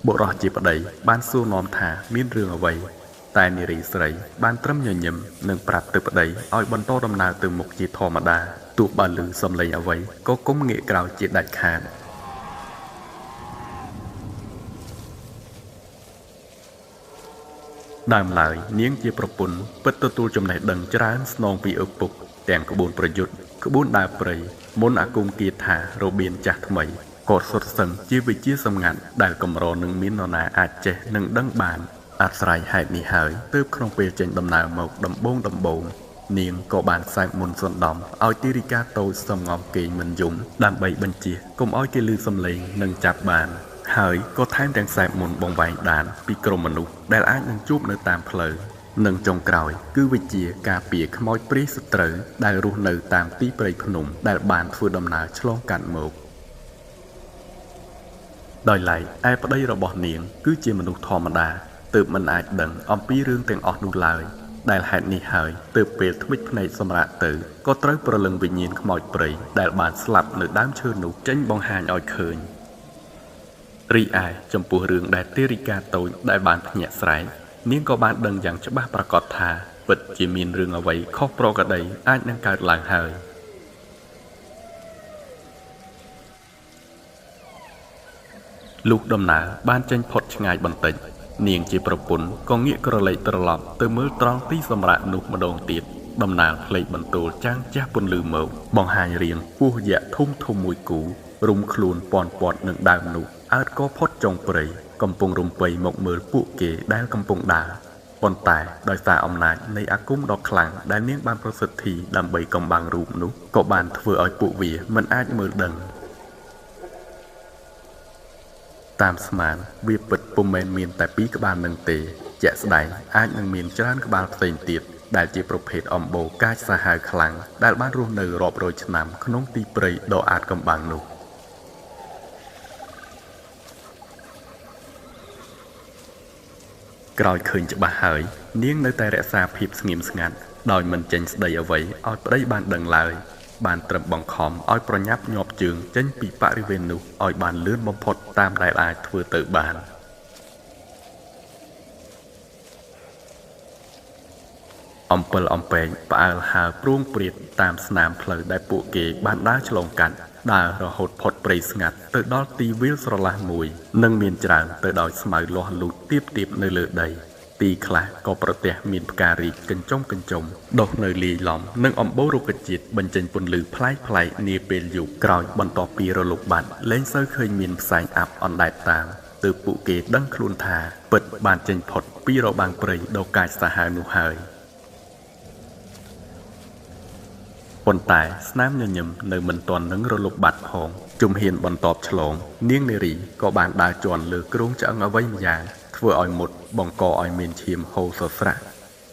បុរសជាប្តីបានសួរនាំថាមានរឿងអ្វីតែនារីស្រីបានត្រឹមញញឹមនិងប្រាប់ទៅប្តីឲ្យបន្តដំណើរទៅមុខជាធម្មតាទោះបើឮសំឡេងអ្វីក៏កុំងាកក្រោយជាដាច់ខាតដើមឡើយនាងជាប្រពន្ធពិតទទួលចំណេះដឹងច្រើនស្នងពីឪពុកទាំងក្បួនប្រយុទ្ធក្បួនដើរព្រៃមុនអាគមគាថារបៀនចាស់ថ្មីក៏សុទ្ធសឹងជាវិជាសម្ងាត់ដែលកម្រនឹងមាននរណាអាចចេះនិងដឹងបានអាស្រ័យហេតុនេះហើយទើបក្នុងពេលចេញដំណើរមកដំបូងនាងក៏បានសែបមុនសណ្ដំឲ្យទីរិកាតូចសំងំគេងមិនយំដើម្បីបញ្ជាកុំឲ្យគេឮសំឡេងនិងចាប់បានហើយក៏ថែមទាំងសែបមុនបងវែងដានពីក្រុមមនុស្សដែលអាចនឹងជួបនៅតាមផ្លូវនិងចុងក្រោយគឺវិជាការពារខ្មោចព្រាយសត្រូវដែលរស់នៅតាមទីព្រៃភ្នំដែលបានធ្វើដំណើរឆ្លងកាត់មកដោយឡែកឯប្តីរបស់នាងគឺជាមនុស្សធម្មតាទើបមិនអាចដឹងអំពីរឿងទាំងអស់នោះឡើយដែលហេតុនេះហើយទើបពេលធ្មេចភ្នែកសម្រាប់ទៅក៏ត្រូវប្រលឹងវិញ្ញាណខ្មោចព្រៃដែលបានស្លាប់នៅដើមឈើនោះចេញបង្ហាញឲ្យឃើញរីឯចំពោះរឿងដែលទេរិកាតូចដែលបានភ្ញាក់ស្រែកនាងក៏បានដឹងយ៉ាងច្បាស់ប្រាកដថាពិតជាមានរឿងអ្វីខុសប្រក្រតីអាចនឹងកើតឡើងហើយលុះដំណើរបានចេញផុតឆ្ងាយបន្តិចនាងជាប្រពន្ធក៏ងាកក្រឡេកត្រឡប់ទៅមើលត្រង់ទីសម្រាកនោះម្ដងទៀតដំណើរផ្លេកបន្ទោលចាំងជះពន្លឺមកបង្ហាញរាងពស់យក្សធំមួយគូរុំខ្លួនពាន់ព័ទ្ធនឹងដើមនោះអើតក៏ផុតចុងព្រៃកំពុងរំពៃមកមើលពួកគេដែលកំពុងដើរប៉ុន្តែដោយសារអំណាចនៃអាគមដ៏ខ្លាំងដែលនាងបានប្រសិទ្ធិដើម្បីកំបាំងរូបនោះក៏បានធ្វើឲ្យពួកវាមិនអាចមើលដឹងតាមស្មានវាពិតពុំមែនមានតែពីរក្បាលនឹងទេជាក់ស្ដែងអាចនឹងមានច្រើនក្បាលផ្សេងទៀតដែលជាប្រភេទអំបូរកាចសាហាវខ្លាំងដែលបានរស់នៅរាប់រយឆ្នាំក្នុងទីព្រៃដ៏អាតកំបាំងនោះក្រោយឃើញច្បាស់ហើយនាងនៅតែរក្សាភាពស្ងៀមស្ងាត់ដោយមិនចេញស្ដីអ្វីឲ្យប្តីបានដឹងឡើយបានត្រឹមបង្ខំឲ្យប្រញាប់ញាប់ជើងចេញពីបរិវេណនោះឲ្យបានលឿនបំផុតតាមដែលអាចធ្វើទៅបានអំពិលអំពែងផ្អើលហើរព្រួងព្រាតតាមស្នាមផ្លូវដែលពួកគេបានដើរឆ្លងកាត់ដើររហូតផុតព្រៃស្ងាត់ទៅដល់ទីវាលស្រឡះមួយនិងមានច្រើនទៅដោយស្មៅលាស់លូតទៀបនៅលើដីទីខ្លះក៏ប្រទះមានផ្ការីកកញ្ចុំដុះនៅលាយឡំនិងអំបូររុក្ខជាតិបញ្ចេញពន្លឺប្លែកនាពេលយប់ក្រោយបន្ទាប់ពីរលកបាត់លែងសូវឃើញមានផ្សែងអាប់អណ្ដែតតាមទើបពួកគេដឹងខ្លួនថាពិតបានចេញផុតពីរបាំងព្រៃដ៏កាចសាហាវនោះហើយប៉ុន្តែស្នាមញញឹមនៅមិនទាន់នឹងរលកបាត់ផងជំហានបន្ទាប់ឆ្លងនាងនារីក៏បានដើរជាន់លើគ្រោងឆ្អឹងអ្វីម្យ៉ាងធ្វើឲ្យមុតបង្កឲ្យមានឈាមហូរសស្រាក់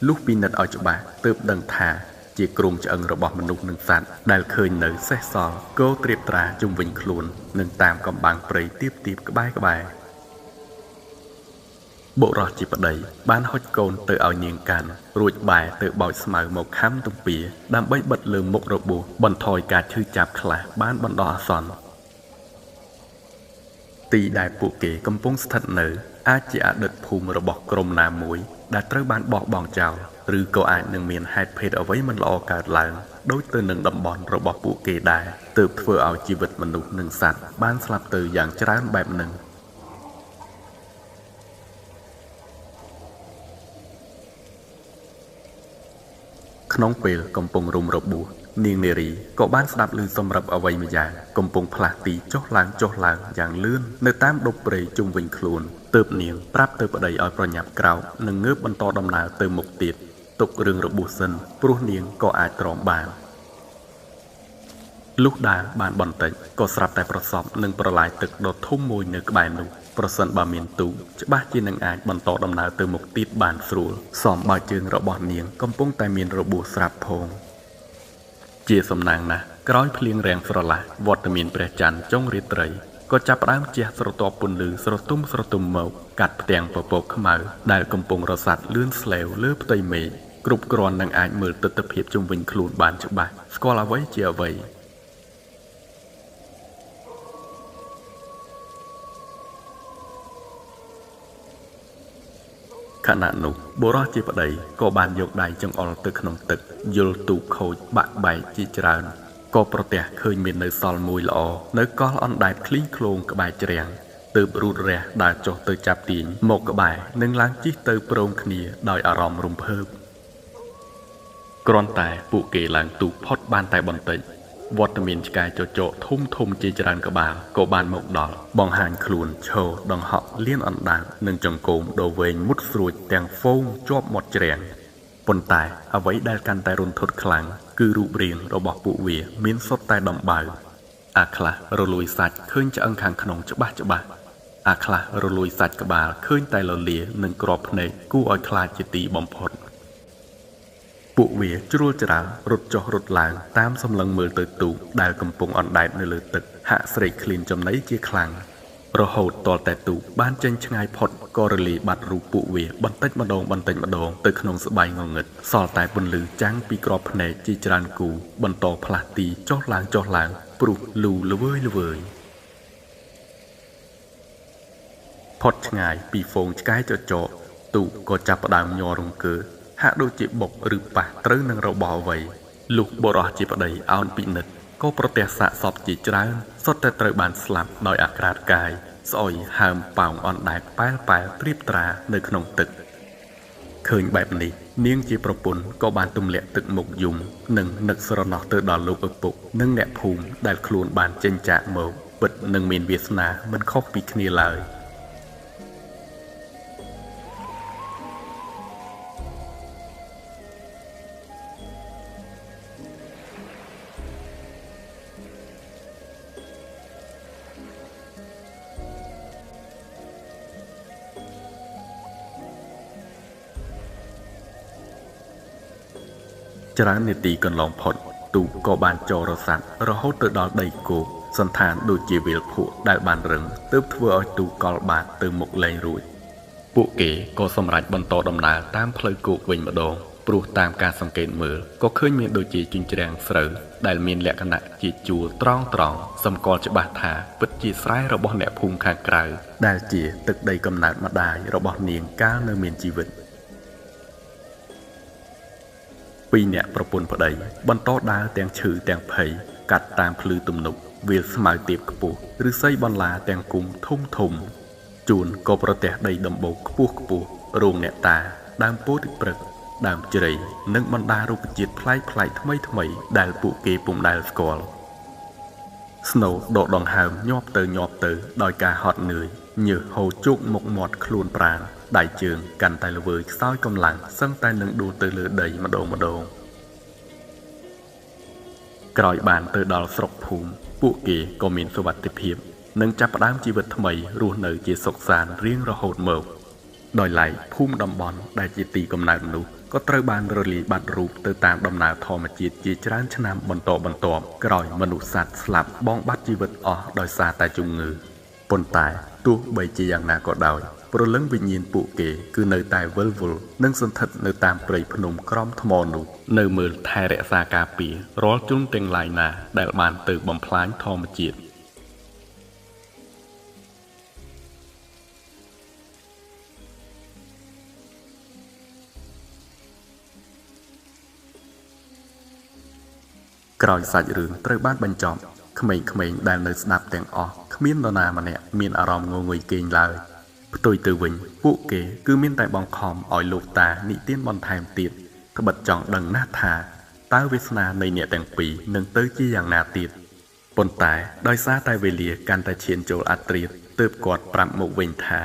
លុះពិនិត្យឲ្យច្បាស់ទើបដឹងថាជាគ្រោងឆ្អឹងរបស់មនុស្សនិងសត្វដែលឃើញនៅសេះសល់គោត្រៀបត្រាជុំវិញខ្លួននិងតាមកំបាំងព្រៃទៀបក្បែរបុរសជាប្តីបានហុចកូនទៅឲ្យនាងកាន់រួចបែរទៅបោចស្មៅមកខំទំពាដើម្បីបិទលើមុខរបួសបន្ថយការឈឺចាប់ខ្លះបានបណ្ដោះអាសន្នទីដែលពួកគេកំពុងស្ថិតនៅអាចជាអតីតភូមិរបស់ក្រុមណាមួយដែលត្រូវបានបោះបង់ចោលឬក៏អាចនឹងមានហេតុភេទអ្វីមិនល្អកើតឡើងដូចទៅនឹងតំបន់របស់ពួកគេដែរទើបធ្វើឲ្យជីវិតមនុស្សនិងសត្វបានស្លាប់ទៅយ៉ាងច្រើនបែបហ្នឹងក្នុងពេលកំពុងរុំរបួសនាងនារីក៏បានស្ដាប់ឮសម្រាប់អ្វីម្យ៉ាងកំពុងផ្លាស់ទីចុះឡើងយ៉ាងលឿននៅតាមដុបព្រៃជុំវិញខ្លួនទើបនាងប្រាប់ទៅប្តីឲ្យប្រញាប់ក្រោកនិងងើបបន្តដំណើរទៅមុខទៀតទុករឿងរបួសសិនព្រោះនាងក៏អាចទ្រាំបានលុះដើរបានបន្តិចក៏ស្រាប់តែប្រសពនឹងប្រឡាយទឹកដ៏ធំមួយនៅក្បែរនោះប្រសិនបើមានទូកច្បាស់ជានឹងអាចបន្តដំណើរទៅមុខទៀតបានស្រួលសមបើជើងរបស់នាងកំពុងតែមានរបួសស្រាប់ផងជាសំណាងណាស់ក្រោយភ្លៀងរាំងស្រឡះវត្តមានព្រះច័ន្ទចុងរាត្រីក៏ចាប់ផ្ដើមជះស្រទាប់ពន្លឺស្រទុំមកកាត់ផ្ទាំងពពកខ្មៅដែលកំពុងរសាត់លឿនស្លេវលើផ្ទៃមេឃគ្រប់គ្រាន់នឹងអាចមើលទិដ្ឋភាពជុំវិញខ្លួនបានច្បាស់ស្គាល់អ្វីជាអ្វី ខណៈនោះបុរសជាប្តីក៏បានយកដៃចង្អុលទៅក្នុងទឹកយល់ទូកខូចបាក់បែកជាច្រើនក៏ប្រទះឃើញមាននៅសល់មួយល្អនៅកោះអណ្ដែតឃ្លីងឃ្លោងក្បែរច្រាំងទើបរូតរះដើរចុះទៅចាប់ទាញមកក្បែរនឹងឡើងជិះទៅព្រមគ្នាដោយអារម្មណ៍រំភើបគ្រាន់តែពួកគេឡើងទូកផុតបានតែបន្តិចវត្តមានឆ្កែចចកធំជាច្រើនក្បាលក៏បានមកដល់បង្ហាញខ្លួនឈរដង្ហក់លៀនអណ្ដើកនិងចង្កូមដ៏វែងមុតស្រួចទាំងហ្វូងជាប់មាត់ច្រាំងប៉ុន្តែអ្វីដែលកាន់តែរន្ធត់ខ្លាំងគឺរូបរាងរបស់ពួកវាមានសុទ្ធតែដំបៅអាខ្លះរលួយសាច់ឃើញឆ្អឹងខាងក្នុងច្បាស់អាខ្លះរលួយសាច់ក្បាលឃើញតែលលានិងក្របភ្នែកគួរឲ្យខ្លាចជាទីបំផុតពួកវាជ្រួលច្រាលរត់ចុះរត់ឡើងតាមសម្លឹងមើលទៅទូកដែលកំពុងអណ្ដែតនៅលើទឹកហាក់ស្រេកឃ្លានចំណីជាខ្លាំងរហូតទាល់តែទូកបានចេញឆ្ងាយផុតក៏រលាយបាត់រូបពួកវាបន្តិចម្ដងទៅក្នុងស្បែកងងឹតសល់តែពន្លឺចាំងពីក្របភ្នែកជាច្រើនគូបន្តផ្លាស់ទីចុះឡើងព្រោះលូល្វើយផុតឆ្ងាយពីហ្វូងឆ្កែចចកទូកក៏ចាប់ផ្ដើមញ័ររង្គើហាក់ដូចជាបុកឬប៉ះត្រូវនឹងរបស់អ្វីលុះបុរសជាប្តីអោនពិនិត្យក៏ប្រទះសាកសពជាច្រើនសុទ្ធតែត្រូវបានស្លាប់ដោយអាក្រាតកាយស្អុយហើមប៉ោងអណ្ដែតប៉ែលត្រៀបត្រានៅក្នុងទឹកឃើញបែបនេះនាងជាប្រពន្ធក៏បានទម្លាក់ទឹកមុខយំនិងនឹកស្រណោះទៅដល់លោកឪពុកនិងអ្នកភូមិដែលខ្លួនបានចេញចាកមកពិតនឹងមានវាសនាមិនខុសពីគ្នាឡើយច្រើននាទីកន្លងផុតទូកក៏បានចូលរសាត់រហូតទៅដល់ដីគោកសន្តានដូចជាវាលភក់ដែលបានរឹងទើបធ្វើឲ្យទូកកលបាតទៅមុខលែងរួចពួកគេក៏សម្រេចបន្តដំណើរតាមផ្លូវគោកវិញម្ដងព្រោះតាមការសង្កេតមើលក៏ឃើញមានដូចជាជញ្ជ្រាំងស្រូវដែលមានលក្ខណៈជាជួរត្រង់សម្គាល់ច្បាស់ថាពិតជាស្រែរបស់អ្នកភូមិខាងក្រៅដែលជាទឹកដីកំណើតម្ដាយរបស់នាងកាលនៅមានជីវិតពីរអ្នកប្រពន្ធប្តីបន្តដើរទាំងឈឺទាំងភ័យកាត់តាមភ្លឺទំនប់វាលស្មៅទៀបខ្ពស់ឬស័យបន្លាទាំងគុំធំជួនក៏ប្រទះដីដំបូកខ្ពស់រោងអ្នកតាដើមពោធិព្រឹក្សដើមជ្រៃនិងបណ្ដារុក្ខជាតិប្លែកថ្មីដែលពួកគេពុំដែលស្គាល់ស្នូដកដង្ហើមញាប់ទៅដោយការហត់នឿយញើសហូរជោគមុខមាត់ខ្លួនប្រាណដៃជើងកាន់តែល្វើយខ្សោយកម្លាំងសឹងតែនឹងដួលទៅលើដីម្ដងក្រោយបានទៅដល់ស្រុកភូមិពួកគេក៏មានសុវត្ថិភាពនិងចាប់ផ្ដើមជីវិតថ្មីរស់នៅជាសុខសាន្តរៀងរហូតមកដោយឡែកភូមិតំបន់ដែលជាទីកំណើតមនុស្សក៏ត្រូវបានរលាយបាត់រូបទៅតាមដំណើរធម្មជាតិជាច្រើនឆ្នាំបន្តក្រោយមនុស្សសត្វស្លាប់បងបាត់ជីវិតអស់ដោយសារតែជំងឺប៉ុន្តែទោះបីជាយ៉ាងណាក៏ដោយព្រលឹងវិញ្ញាណពួកគេគឺនៅតែវិលវល់និងសន្ធិដ្ឋនៅតាមព្រៃភ្នំក្រំថ្មនោះនៅមើលថែរក្សាការពាររាល់ជនទាំងឡាយណាដែលបានទៅបំផ្លាញធម្មជាតិក្រោយសាច់រឿងត្រូវបានបញ្ចប់ក្មេងៗដែលនៅស្ដាប់ទាំងអស់គ្មាននរណាម្នាក់មានអារម្មណ៍ងងុយគេងឡើយផ្ទុយទៅវិញពួកគេគឺមានតែបង្ខំឲ្យលោកតានិទានបន្ថែមទៀតត្បិតចង់ដឹងណាស់ថាតើវាសនានៃអ្នកទាំងពីរនឹងទៅជាយ៉ាងណាទៀតប៉ុន្តែដោយសារតែវេលាកាន់តែឈានចូលអត្រាទើបគាត់ប្រាប់មកវិញថា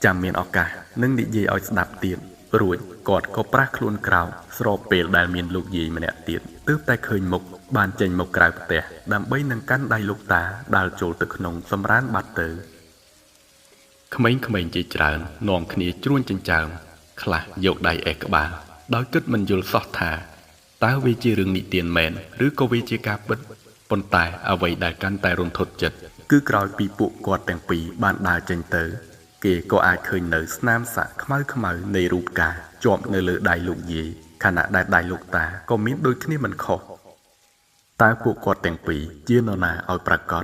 ចាំមានឱកាសនឹងនិយាយឲ្យស្ដាប់ទៀតរួចគាត់ក៏ប្រះខ្លួនក្រោកស្របពេលដែលមានលោកយាយម្នាក់ទៀតទើបតែឃើញមុខបានចេញមកក្រៅផ្ទះដើម្បីនឹងកាន់ដៃលោកតាដាល់ចូលទៅក្នុងសម្រានបាត់ទៅក្មេងៗជាច្រើននាំគ្នាជ្រួញចិញ្ចើមខ្លះយកដៃអេះក្បាលដោយគិតមិនយល់សោះថាតើវាជារឿងនិទានមែនឬក៏វាជាការពិតប៉ុន្តែអ្វីដែលកាន់តែរន្ធត់ចិត្តគឺក្រោយពីពួកគាត់ទាំងពីរបានដើរចេញទៅគេក៏អាចឃើញនៅស្នាមសាក់ខ្មៅនៃរូបកាជាប់នៅលើដៃលោកយាយខណៈដែលដៃលោកតាក៏មានដូចគ្នាមិនខុសតើពួកគាត់ទាំងពីរជានរណាឲ្យប្រកាស